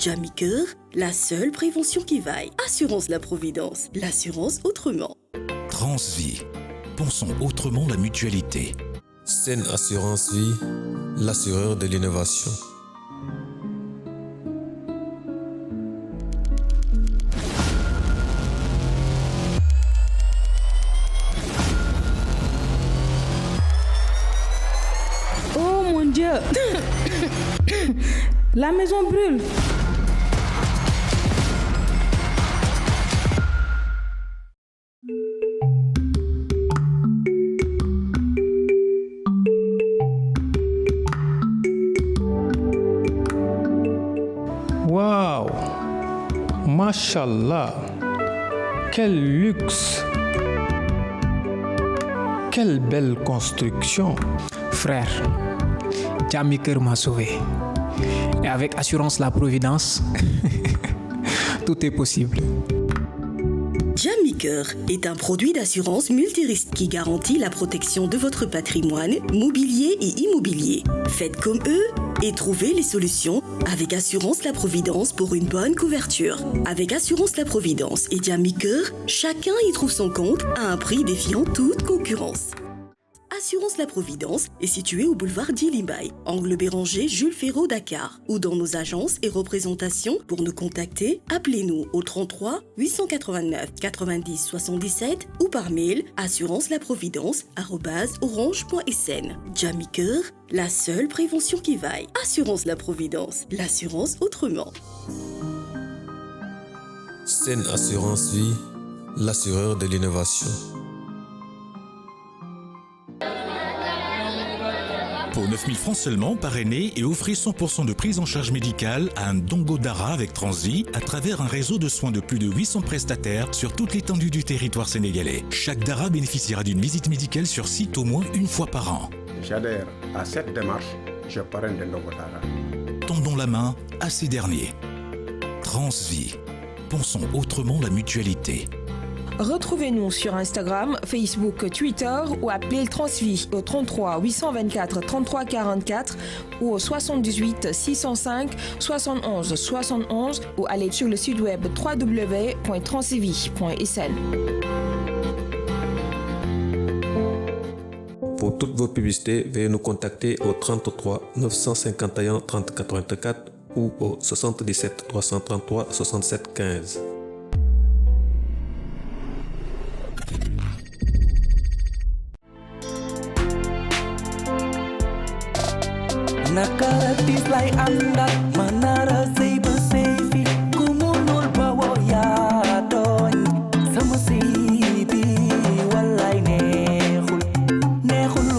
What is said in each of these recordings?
Jamiker, la seule prévention qui vaille. Assurance La Providence, l'assurance autrement. Transvie, pensons autrement la mutualité. Sen Assurance Vie, l'assureur de l'innovation. Oh mon Dieu! La maison brûle! Waouh! Mashallah! Quel luxe! Quelle belle construction! Frère, Jamiker m'a sauvé. Et avec Assurance La Providence, tout est possible. Jamiker est un produit d'assurance multirisque qui garantit la protection de votre patrimoine mobilier et immobilier. Faites comme eux et trouvez les solutions avec Assurance La Providence pour une bonne couverture. Avec Assurance La Providence et Jamiker, chacun y trouve son compte à un prix défiant toute concurrence. Assurance La Providence est située au boulevard Djilimbaye, angle Béranger Jules Ferraud Dakar, ou dans nos agences et représentations. Pour nous contacter, appelez-nous au 33 889 90 77 ou par mail assurancelapprovidence@orange.sn. Jamiker, la seule prévention qui vaille. Assurance La Providence, l'assurance autrement. Sen Assurance Vie, l'assureur de l'innovation. Pour 9 000 francs seulement, parrainez et offrez 100% de prise en charge médicale à un Dongo Dara avec Transvie à travers un réseau de soins de plus de 800 prestataires sur toute l'étendue du territoire sénégalais. Chaque Dara bénéficiera d'une visite médicale sur site au moins une fois par an. J'adhère à cette démarche, je parraine de Dongo Dara. Tendons la main à ces derniers. Transvie, pensons autrement la mutualité. Retrouvez-nous sur Instagram, Facebook, Twitter ou appelez le Transvie au 33 824 33 44 ou au 78 605 71 71 ou allez sur le site web www.transvie.sn. Pour toutes vos publicités, veuillez nous contacter au 33 951 30 84 ou au 77 333 67 15. Nakatis lay andak manara say besefi kumunul bawo ya doñ sama sibi walay neexul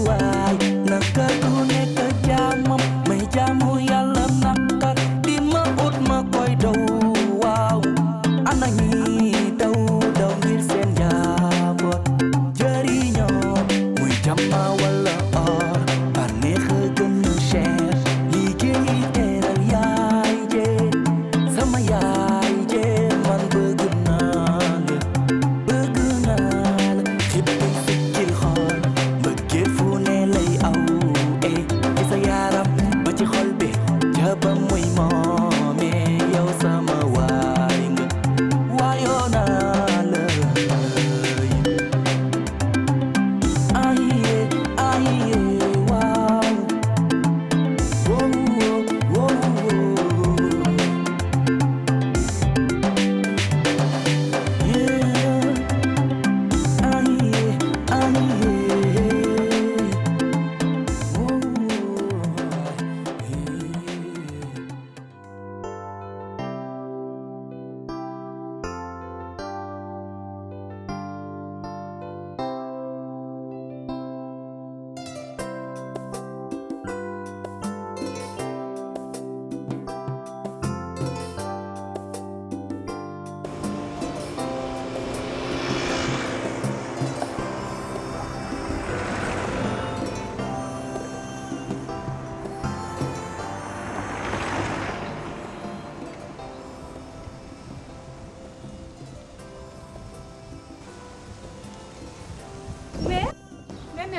waay naka du nekk jaamam may jaamu yàlla naka di ma ut ma koy daw waaw ana ñi daw ngir seen njaboot jëriñoo muy jàmma wala or ba neex gën a cher.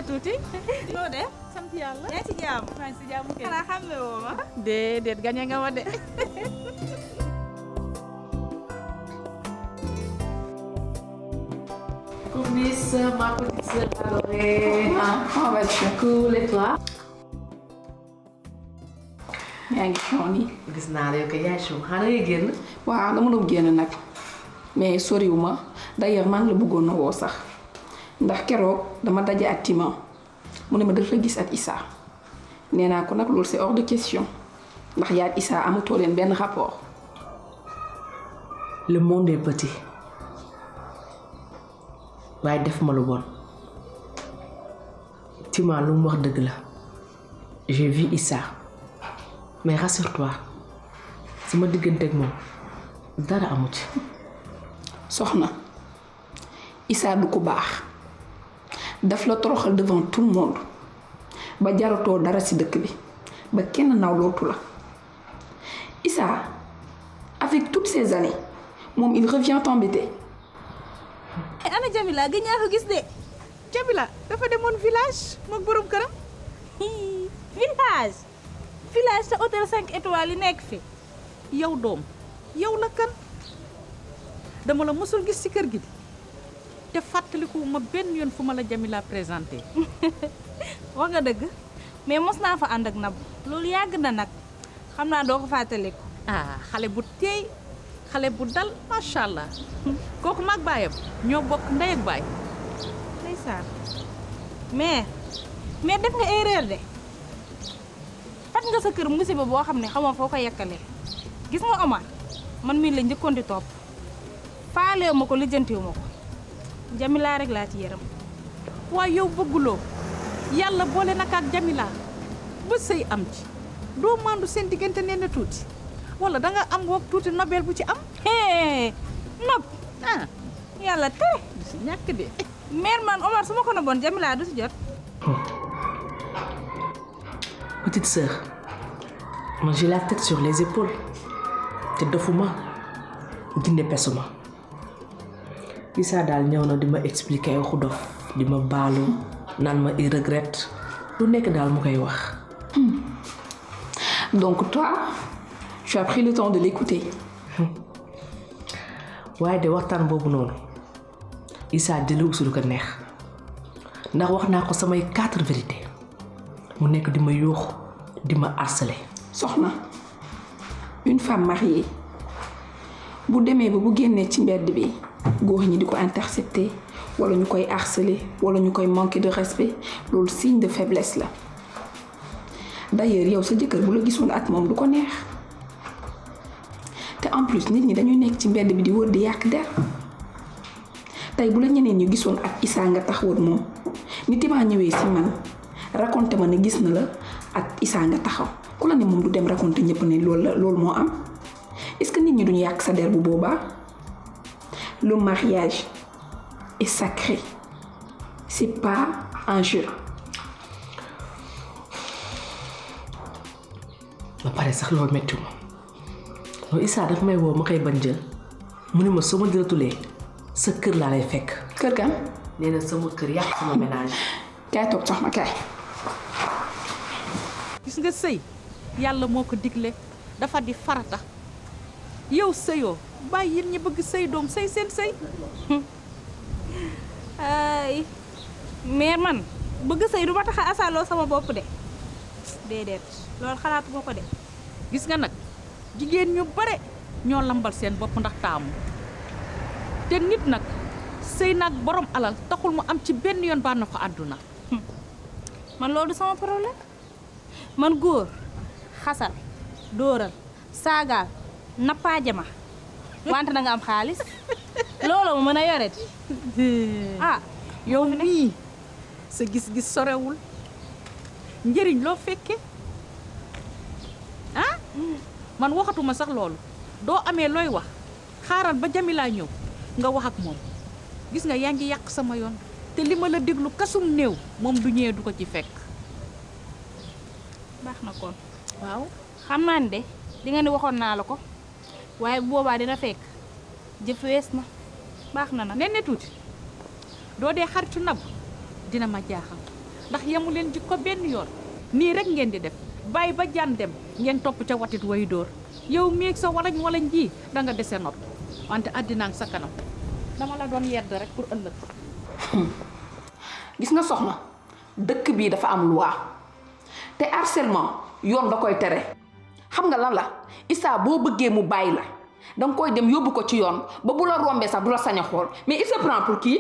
tuuti noo def sant yàlla yaa ci jàmm maa ngi ci jàmm kay xanaa xam ne woo ma déedéet gañe nga ma de Alice, ma petite sœur adorée. Comment vas-tu? Cool, et toi? yaa ngi xaw ni. Gis naa la yow kay yaay chaud xanaa ngay génn. waaw dama doon génn nag mais soriwuma d'ailleurs man la bëggoon na woo sax ndax keroog dama daje ak Timan mu ne ma dafa gis ak Issa nee naa ko nag loolu c'est hors de question ndax yaa ak Issa amatoo leen benn rapport. Le monde est petit waaye def ma lu bon Timan lu mu wax dëgg la j'ai vu Issa mais rassure-toi sama diggante ak moom dara amu ci. soxna Issa du ko baax daf la toroxal devant tout le monde ba jaratoo dara ci dëkk bi ba kenn nawlootu la Issa avec toutes ces années moom il revient t'embêter. ana Jamila gëj naa ko gis de. Jamila dafa demoon village moog borom këram. village sa hôtel 5 étoiles yi nekk fi. yow doom yow la kan dama la mësul gis ci kër gi te fàttaliku ma benn yoon fu ma la Jamila présenté. wax nga dëgg mais mos naa fa ànd ak Nabou loolu yàgg na nag xam naa doo ko fàttaliku. xale bu teey xale bu dal macha allah kooku mag baayam ñoo bokk ndey ak baay. ndeysaan mais def nga erreur de fat nga sa kër musiba boo xam ne xamoo foo ko yekkalee gis nga Omar man mii la njëkkoon di topp faalewu ma ko lijjantiwu ma ko Jamila rek laa ci yërëm. waaye yow bëgguloo yàlla boole naka ak Jamila ba sëy am ci doo mandu seen diggante nee na tuuti wala danga am woog tuuti nobel bu ci am. nob yàlla tere du si ñàkk de. mère man Omar su ma ko noboon Jamila du si jot. Petite sœur, moi j'ai la tête sur les épaules. te dofuma ginde pesuma. Issa daal ñëw na di ma expliquer waxu dof di ma baalu naan ma il regrette lu nekk daal mu koy wax. Donc toi, tu as pris le temps de l'écouter. waaye de waxtaan boobu noonu Issa jëlee usul ko neex ndax wax naa ko samay 4 vérités mu nekk di ma yuuxu di ma harceler. soxna une femme mariée bu demee ba bu génnee ci mbedd bi góor ñi di ko intercepter wala ñu koy harceler wala ñu koy manquer de respect loolu signe de faiblesse la. D'ailleurs yow sa jëkkër bu la gisoon ak moom du ko neex te en plus nit ñi dañuy nekk ci mbedd bi di wër di yàq der tey bu la ñeneen ñu gisoon ak Issa nga taxawoon moom ni Timan ñëwee si man raconté ma ne gis na la ak Issa nga taxaw ku la ne moom du dem raconté ñëpp ne loolu moo am est-ce que nit ñi duñu yàq sa der bu boobaa. Le mariage est sacré, c'est pas un jeu. ba pare sax loolu métti ma loolu Issa dafa may woo ma koy bañ jël mu ne ma soo ma jëlatulee sa kër laa lay fekk. kër gan. nee na sama kër yàq sama ménage. kaay toog soxna kaay. gis nga sëy yàlla moo ko digle dafa di farata yow sëyoo bàyyi yéen ñi bëgg sëy doom sëy seen sëy. ay mère man bëgg sëy du ma tax a asaaloo sama bopp de déedéet loolu xalaatuma ko de. gis nga nag jigéen ñu bare ñoo lambal seen bopp ndax taamu te nit nag sëy nag borom alal taxul mu am ci benn yoon bànn ko àdduna. man loolu du sama problème man góor xasal dóoral saagaal nappaajama wante na nga am xaalis loolu ma mën a yore ah yow mii sa gis-gis sorewul njëriñ loo fekke ah man waxatuma sax loolu doo amee looy wax xaaral ba Jamila ñëw nga wax ak moom gis nga yaa ngi yàq sama yoon te li ma la déglu kasum néew moom du ñëwee du ko ci fekk. baax na kon waaw xam naa ne de di nga ni waxoon naa la ko waaye bu boobaa dina fekk jëf wees na baax na nag. nen tuuti doo dee xaritu Nabou dina ma jaaxal ndax yemu leen jikko benn yoon nii rek ngeen di def bàyyi ba jaan dem ngeen topp ca watit way dóor yow miig sa walañ ji da nga dese not wante àddinaa sa kanam dama la doon yedd rek pour ëllëg. gis nga soxna dëkk bii dafa am loi te harcèlement yoon da koy tere xam nga lan la Issa boo bëggee mu bàyyi la danga koy dem yóbbu ko ci yoon ba bu la rombee sax du la sañ a xool mais il se prend pour qui?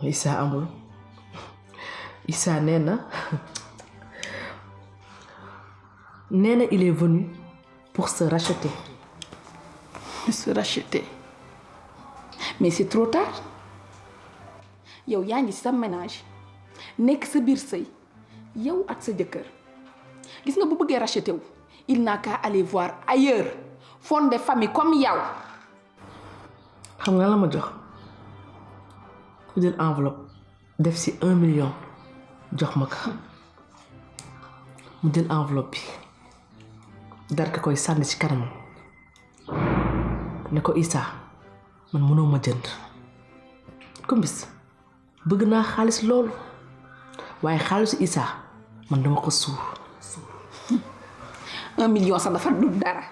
Issa amul Issa nee na il est venu pour se racheter. Se racheter mais c'est trop tard yow yaa ngi sa ménage nekk sa biir sëy yow ak sa jëkkër gis nga bu bëggee racheter wu il n'a qu'à aller voir ailleurs fonder famille comme yow. xam nga la ma jox ku jël enveloppe def ci 1 million jox ma ko mu jël enveloppe bi dar ka koy sànni ci kanamam ne ko Issa man mënoo ma jënd Kumbis bëgg naa xaalis loolu waaye xaalisu Issa man dama ko suur 1 million sax dafa du dara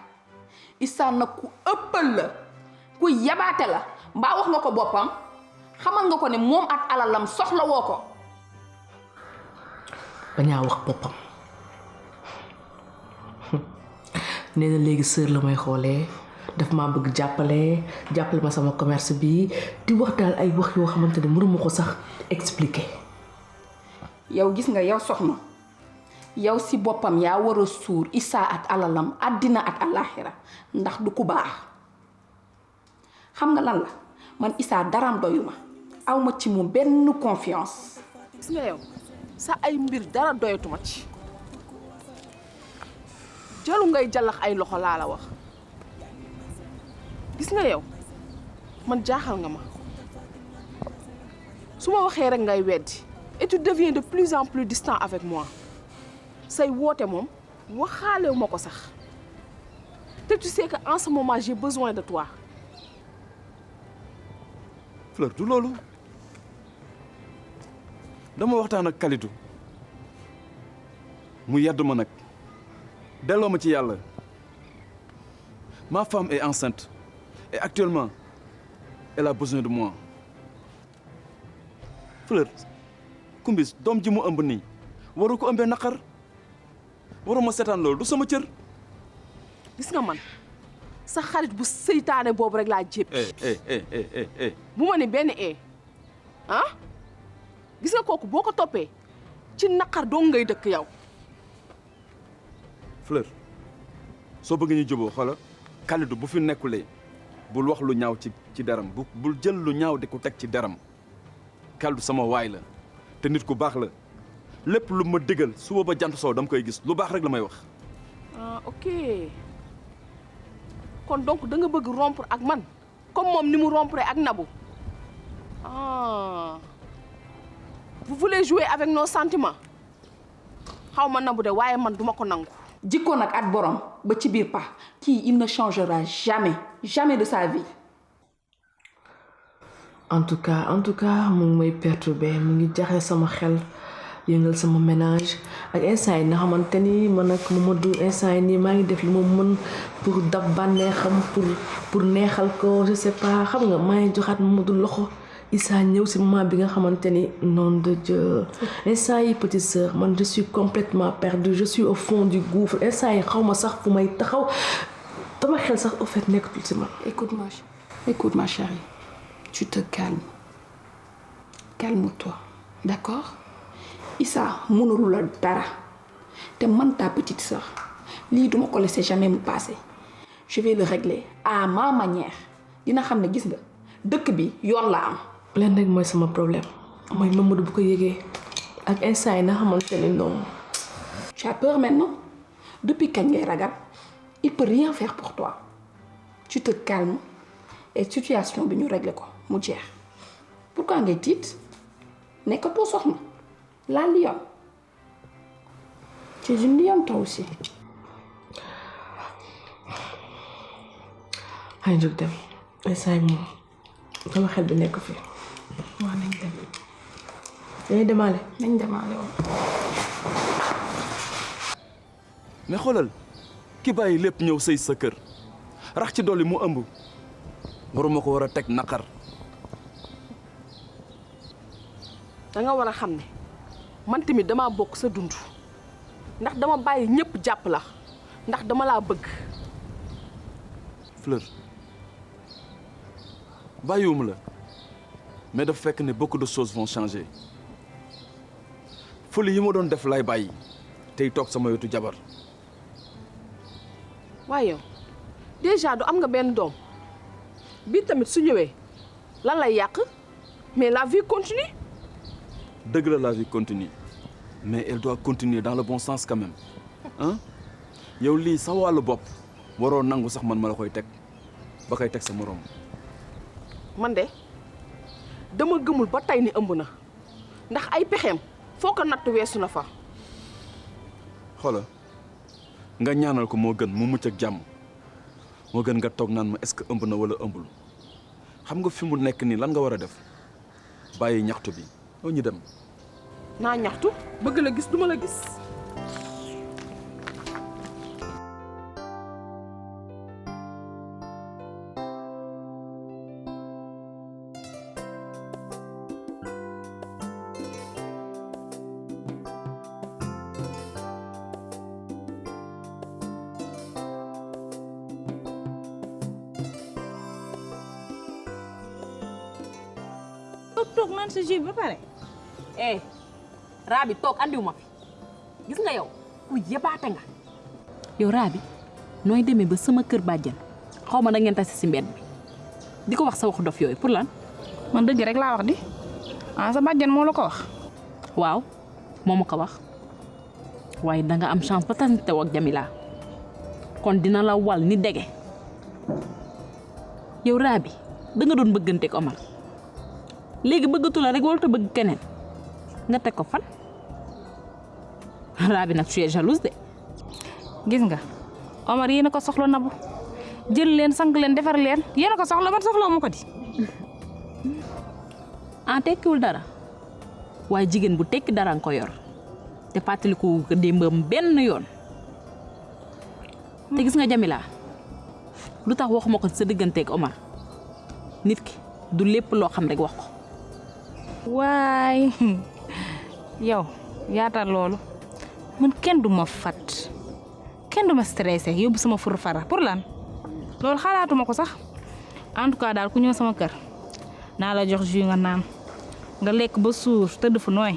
Issa nag ku ëppal la ku yabaate la mbaa wax nga ko boppam xamal nga ko ne moom ak alalam soxla woo ko. bañaa wax boppam nee na léegi sœur la may xoolee daf maa bëgg jàppale ma sama commerce bi di wax daal ay wax yoo xamante ne mënuma ko sax expliquer. yow gis nga yow soxna yow si boppam yaa war a suur Issa ak alalam àddina ak àllaaxira ndax du ku baax xam nga lan la man Issa daraam doyuma awma ci moom benn confiance. gis nga yow sa ay mbir dara doyatuma ci jalu ngay jallax ay loxo laa la wax gis nga yow man jaaxal nga ma su ma waxee rek ngay weddi et tu deviens de plus en plus distant avec moi say woote moom waxaalewu ma ko sax te tu sais que en ce moment j'ai besoin de toi. Fleur du loolu dama waxtaan ak Kalidou mu yedd ma nag delloo ma ci yàlla ma femme est enceinte et actuellement elle a besoin de moi. Fleur Kumbis doom ji mu ëmb nii waru ko ëmbee naqar waru ma seetaan loolu du sama cër. gis nga man sa xarit bu seytaane boobu rek laa jéppi. bu ma ne benn ah gis nga kooku boo ko toppee ci naqar doo ngay dëkk yow. Fleur soo bëgg ñu juboo xoola Kalidou bu fi nekkulee bul wax lu ñaaw ci deram bul jël lu ñaaw di ko teg ci deram Kalidou sama waay la te nit ku baax la lépp lu ma digal suba ba jant soo dama koy gis lu baax rek la may wax. ah ok kon donc da nga bëgg rompre ak man comme moom ni mu rompre ak Nabou ah vous voulez jouer avec nos sentiments xaw ma Nabou de waaye man duma ko nangu. jikko nag at borom ba ci biir pax kii il ne changera jamais de sa vie. en tout cas mu ngi may perturber mu ngi jaxe sama xel yëngal sama ménage ak instant yi nga xamante ni man ak Mamadou instant yi nii maa ngi def li ma mën pour dab bànneexam pour neexal ko je sais pas xam nga maa ngi joxaat Mamadou loxo Issa ñëw si moment bi nga xamante ni nom de Dieu instant yi petite sœur man je suis complètement perdue je suis au fond du gouffre instant yi xaw ma sax fu may taxaw dama xel sax au fait nekkatul si man. écoute ma chérie tu te calmes calme-toi d'accord Issa mënul la dara te man ta petite sœur lii duma ko laisser jamais mu passer je vais le régler à ma manière dina xam ne gis nga dëkk bi yoon la am. leen rek mooy sama problème mooy Mamadou bu ko yëgee ak instant yi na xamante ni noonu. tu as peur maintenant depuis kañ ngay ragal il peut rien faire pour toi tu te calmes et situation bi ñu régler ko mu jeex pourquoi ngay tiit nekkatoo soxna la lionne tu es une lionne toi aussi. ay jóg dem instant yi moom sama xel bi nekk fi. waaw nañ dem. dañuy demaale. nañ demaale woon. mais xoolal ki bàyyi lépp ñëw sëy sa kër rax ci dolli mu ëmb waruma ko war a teg naqar. da nga war a xam ne man tamit dama bokk sa dund ndax dama bàyyi ñëpp jàpp la ndax dama laa bëgg. Fleur bàyyiwuma la mais dafa fekk ne beaucoup de choses vont changer. fële yi ma doon def lay bàyyi tey toog sama wetu jabar. waaye yow déjà du am nga benn doom bii tamit su ñëwee lan lay yàq mais la vie continue. dëgg la vie continue mais elle doit continuer dans le bon sens quand même hein. yow lii sa wàllu bopp waroo nangu sax man ma la koy teg ba koy teg sa moroom. man de dama gëmul ba tey ni ëmb na ndax ay pexeem foo ko natt weesu na fa. xoola nga ñaanal ko moo gën mu mucc ak jàmm moo gën nga toog naan ma est-ce que ëmb na wala ëmbul. xam nga fi mu nekk nii lan nga war a def bàyyi ñaxtu bi oo ñu dem. naa ñaxtu bëgg la gis duma la gis. toog naan sa jus ba pare. Rabi toog andiw ma fi gis nga yow ku yebaate nga. yow Rabi nooy demee ba sama kër bàjjen xaw ma da ngeen tase si mbedd bi di ko wax sa waxu dof yooyu pour lan. man dëgg rek laa wax di sa bàjjen moo la ko wax. waaw moo ma ko wax waaye danga am chance ba tasante ak Jamila kon dina la wal ni dege. yow Rabi danga doon bëgganteeg Omar léegi bëggatu la rek wala te bëgg keneen nga teg ko fan. Rabi nag tu es jalouse de. gis nga Omar yéen a ko soxla Nabou jël leen sang leen defar leen yéen a ko soxla man soxla mu ko di. tekkiwul dara waaye jigéen bu tekki dara nga ko yor te fàttaliku ko démbam benn yoon. te gis nga Jamila lu tax waxuma ko sa digganteeg Omar nit ki du lépp loo xam rek wax ko. waay yow yaatal loolu man kenn du ma fat kenn du ma stressé yóbbu sama fur fara pour lan loolu xalaatuma ko sax en tout cas daal ku ñëw sama kër naa la jox jus nga naan nga lekk ba suur tëdd fu nooy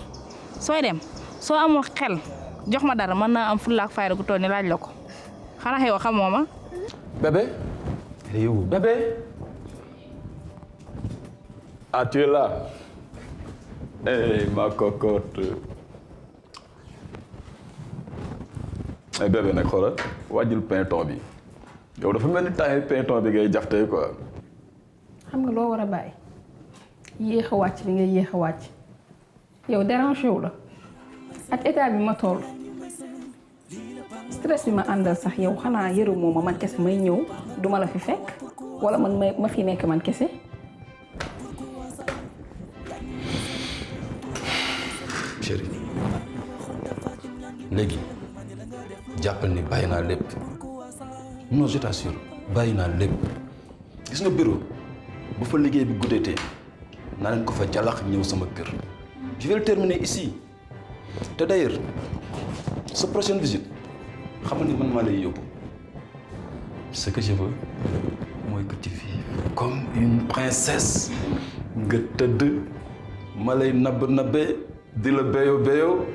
sooy dem soo amul xel jox ma dara mën naa am fulla ak fayda gu toll ni laaj la ko xanaa yow xamoo ma. Bébé. Bébé. Ah, tu es là. Hey, ma cocotte. Hey, bébé nag xoolal wàjjul pinton bi yow dafa mel ni temps pinton bi ngay jaftee quoi. xam nga loo war a bàyyi yéex a wàcc bi nga yéex a wàcc yow dérangé wu la ak état bi ma toll stress bi ma àndal sax yow xanaa yëru moo ma man kese may ñëw duma la fi fekk wala man ma fi nekk man kese. chérie léegi jàppal ni bàyyi naa lépp non je t'assure bàyyi naa lépp gis nga bureau bu fa liggéey bi guddeetee naa leen ko fa jalax ñëw sama kër je vais le terminer ici te d'ailleurs sa prochaine visite xam nga ni man maa lay yóbbu ce que je veux mooy que tu vives comme une princesse nga tëdd ma lay nabbee di la béyo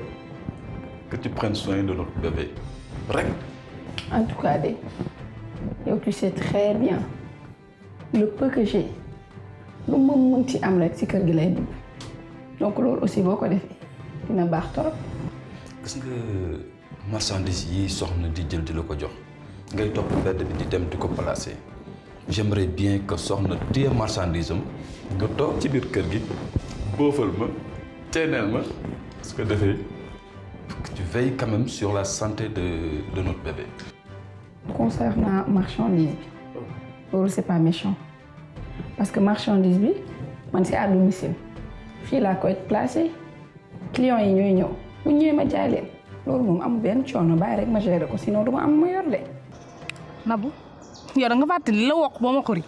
que tu prennes soin de notre bébé rek. En tout cas yow tu sais très bien le peu que j'ai lu ma mën ci am rek ci kër gi lay dugg donc loolu aussi boo ko defee dina baax torop. gis nga marchandise yi soxna di jël di la ko jox ngay topp mbedd bi di dem di ko placer j'aimerais bien que soxna téye marchandise am nga toog ci biir kër gi boofal ma teeneel ma parce que dafay tu veilles quand même sur la santé de notre bébé. Concernant marchandise bi loolu c'est pas méchant parce que marchandise bi man c'est à domicile fii laa koy placer clients yi ñooy ñëw bu ñëwee ma jaay leen loolu moom amul benn coono bàyyi rek ma gérer ko sinon duma am ma yor de. Nabou yow da nga fàttali la wokk ba ma xuri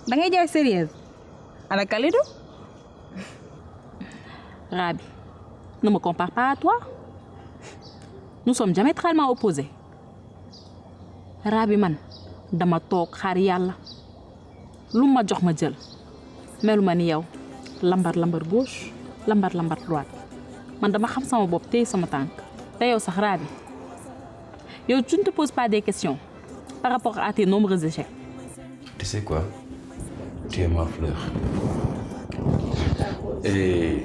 da ngay jaay sérieuse ana Kalidou. Rabi, ne me compare pas à toi. Nous sommes diamétralement opposés. Rabi man dama toog xaar yàlla lu ma jox ma jël melu ma ni yow lambar gauche lambar droite man dama xam sama bopp téye sama tànk te yow sax Rabi yow tu ne te poses pas des questions par rapport à tes nombreux échecs. Tu sais quoi? Tu es ma fleur. Et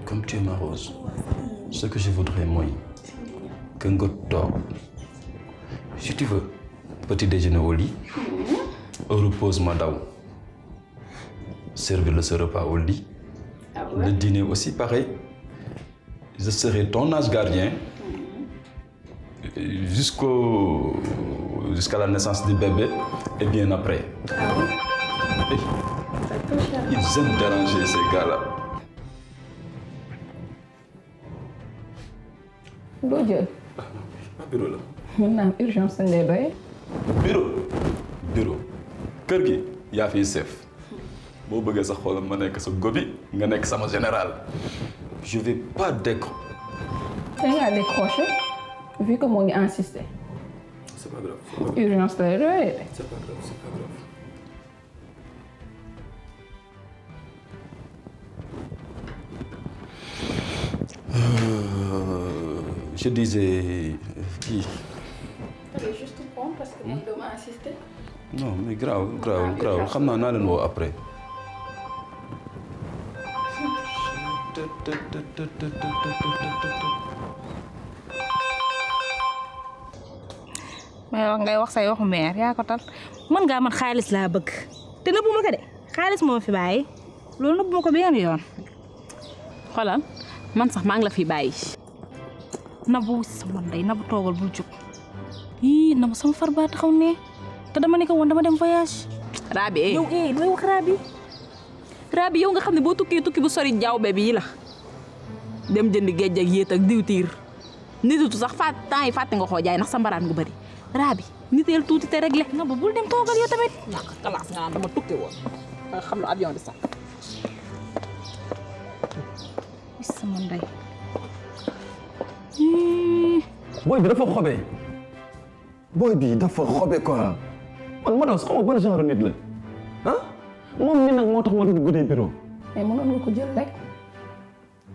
comme tu es ma rose, ce que je voudrais, moi, que nga toog, si tu veux, petit déjeuner au lit, repose ma daw, servir ce repas au lit, le dîner aussi pareil. Je serai ton ange gardien jusqu'à la naissance du bébé et bien après. Ils aiment déranger ces gars-là. doo jël. bureau la. mën naa am urgence lañ lay doye. bureau kër gi yaa fiy chef boo bëggee sa xoolam ma nekk sa gobi nga nekk sama général. Je vais pas décrocher. da ngaa décroché vu que moo ngi insisté. C'est pas grave. urgence lay doye. C'est pas grave, c'est pas grave. Je disais qui? Fallait juste prendre parce que man dama insister. Non mais grave xam naa leen woo après. may wax ngay wax say waxu meer yaa ko tal mën ngaa man xaalis laa bëgg te nëbbu ma ko de xaalis moo fi bàyyi loolu nëbbu ma ko benn yoon. xoolal man sax maa ngi la fi bàyyi. Nabu sama ndey Nabu toogal bul jóg yii Nabu sama far baa taxaw ne te dama ne ko woon dama dem voyage. Rabi yow looy wax Rabi yow nga xam ne boo tukki bu sori jawbe bii la dem jëndi géej ak yéet ak diwtiir nitutu sax temps yi fàtte nga koo jaay ndax sa mbaraan gu bëri Rabi niteel tuuti te réglé. Nabu bul dem toogal yow tamit. ñàkk classe nga naan dama tukki woon nga xam lu avion di sax. sama ndey. booy bi dafa xobe quoi man ma daw sax xaw ma ban genre nit la ah moom mi nag moo tax ma dugg guddee bureau. mais mënoon nga ko jël rek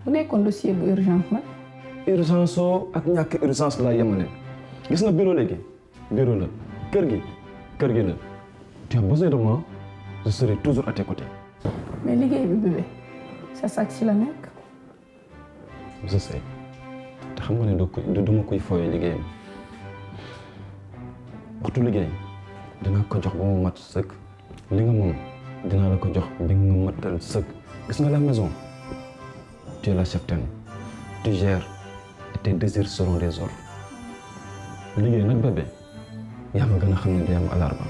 bu nekkoon dossier bu urgence nag. urgence soo ak ñàkk urgence laa yemale gis nga bureau léegi bureau la kër gi la tu as besoin de moi je serai toujours à tes côtés. mais liggéey bi bébé sa sac ci la nekk. je sais te xam nga ne du ma koy fooyee liggéeyam waxtu liggéey dinaa ko jox ba mu mat sëkk li nga moom dinaa la ko jox bi nga matal sëkk gis nga la maison tu es la cheftaine tu gères et tes désirs seront des ordres liggéey nag bébé yaa ma gën a xam ne day am alarba.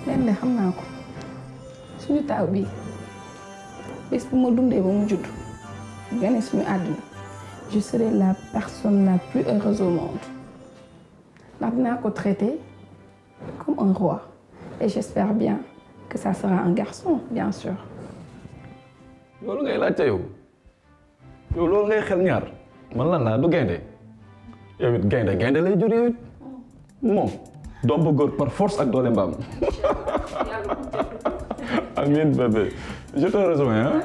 leen de xam naa ko suñu taaw bi bés bu ma dundee ba mu judd gane suñu àdduna je serai la personne la plus heureuse au monde ndax dinaa ko traiter comme un roi et j'espère bien que ça sera un garçon bien sûr. loolu ngay laajte yow loolu ngay xel ñaar man lan laa du gaynde yow it gaynde lay jur yow it moom doom bu góor par force ak doole mbaam. amiin bébé je te rejoins hein.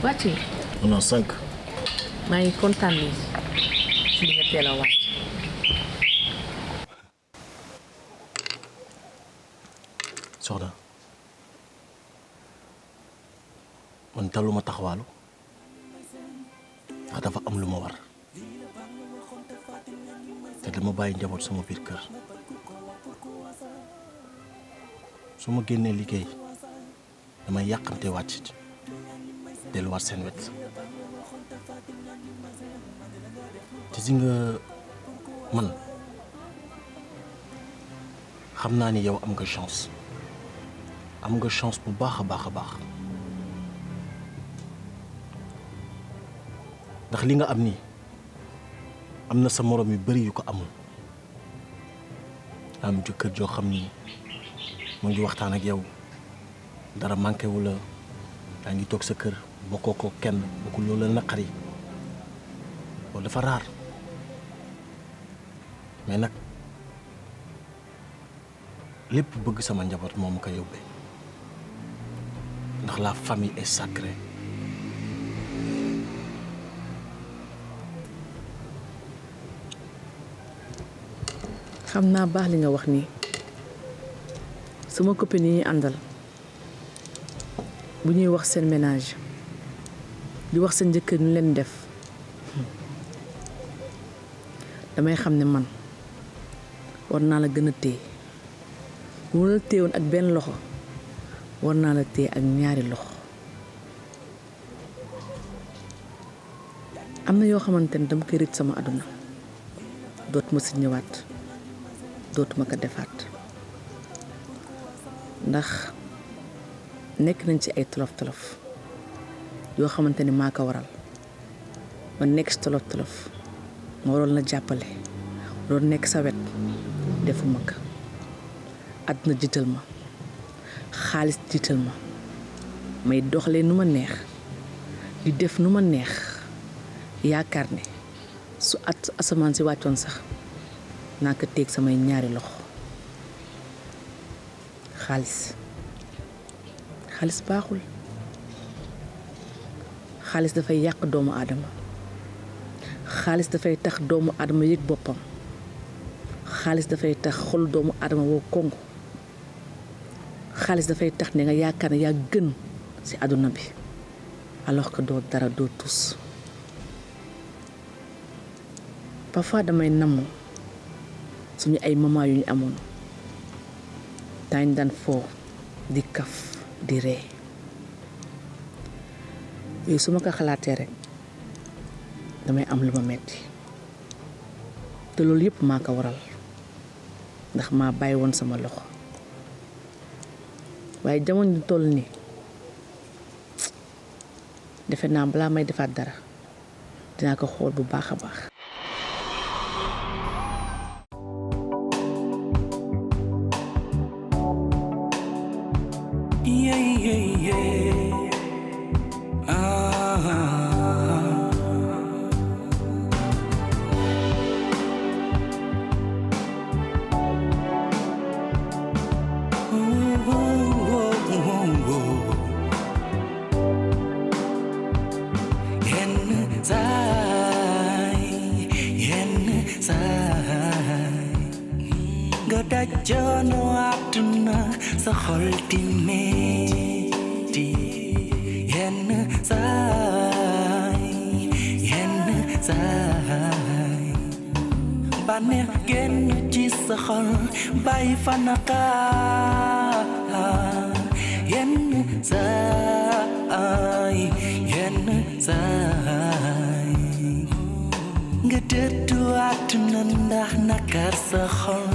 wàcc yi. on a 5. maa ngi kontaan ni si li nga teel a wàcc. Soxna man taluma taxawaalu ndax dafa am lu ma war te dama bàyyi njaboot sama biir kër su ma génnee liggéey damay yàqamte wàcc ci delluwaat seen wet te si nga man xam naa ni yow am nga chance bu baax a baax ndax li nga am nii am na sa moroom yu bari yu ko amul am jëkkër joo xam ni mu ngi waxtaan ak yow dara manqué wu la yaa ngi toog sa kër bokkoo ko kenn bokku loolu la naqari loolu dafa raar mais nag lépp bëgg sama njaboot moo ma ko yóbbee ndax la famille est sacrée xam naa baax li nga wax nii sama copine yi ñuy àndal bu ñuy wax seen ménage di wax seen njëkkër ñu leen def damay xam ne man war naa la gën a téye bu ma la téyewoon ak benn loxo war naa la téye ak ñaari loxo am na yoo xamante ne dama koy rëcc sama àdduna dootuma si ñëwaat dootuma ko defaat ndax nekk nañ ci ay tolof-tolof yoo xamante ni maa ko waral ma nekk ci tolof-tolof ma waroon la jàppale waroon nekk sa wet defuma ko àdduna jiital ma xaalis jiital ma may doxalee nu ma neex di def nu ma neex yaakaar ne su asamaan si wàccoon sax naa ko téeg samay ñaari loxo xaalis baaxul xaalis dafay yàq doomu aadama xaalis dafay tax doomu aadama yëg boppam xaalis dafay tax xol doomu aadama woo kongo xaalis dafay tax ne nga yaakaar ne yaa gën ci àdduna bi alors que doo dara doo tus parfois damay namm suñu ay moment yu ñu amoon daañ daan foo di kaf di ree yooyu su ma ko xalaatee rek damay am lu ma metti te loolu yëpp maa ko waral ndax maa bàyyi woon sama loxo waaye jamono ñu toll nii defe naa balaa may defaat dara dinaa ko xool bu baax a baax. nga dëddu àdduna ndax nakar sa xol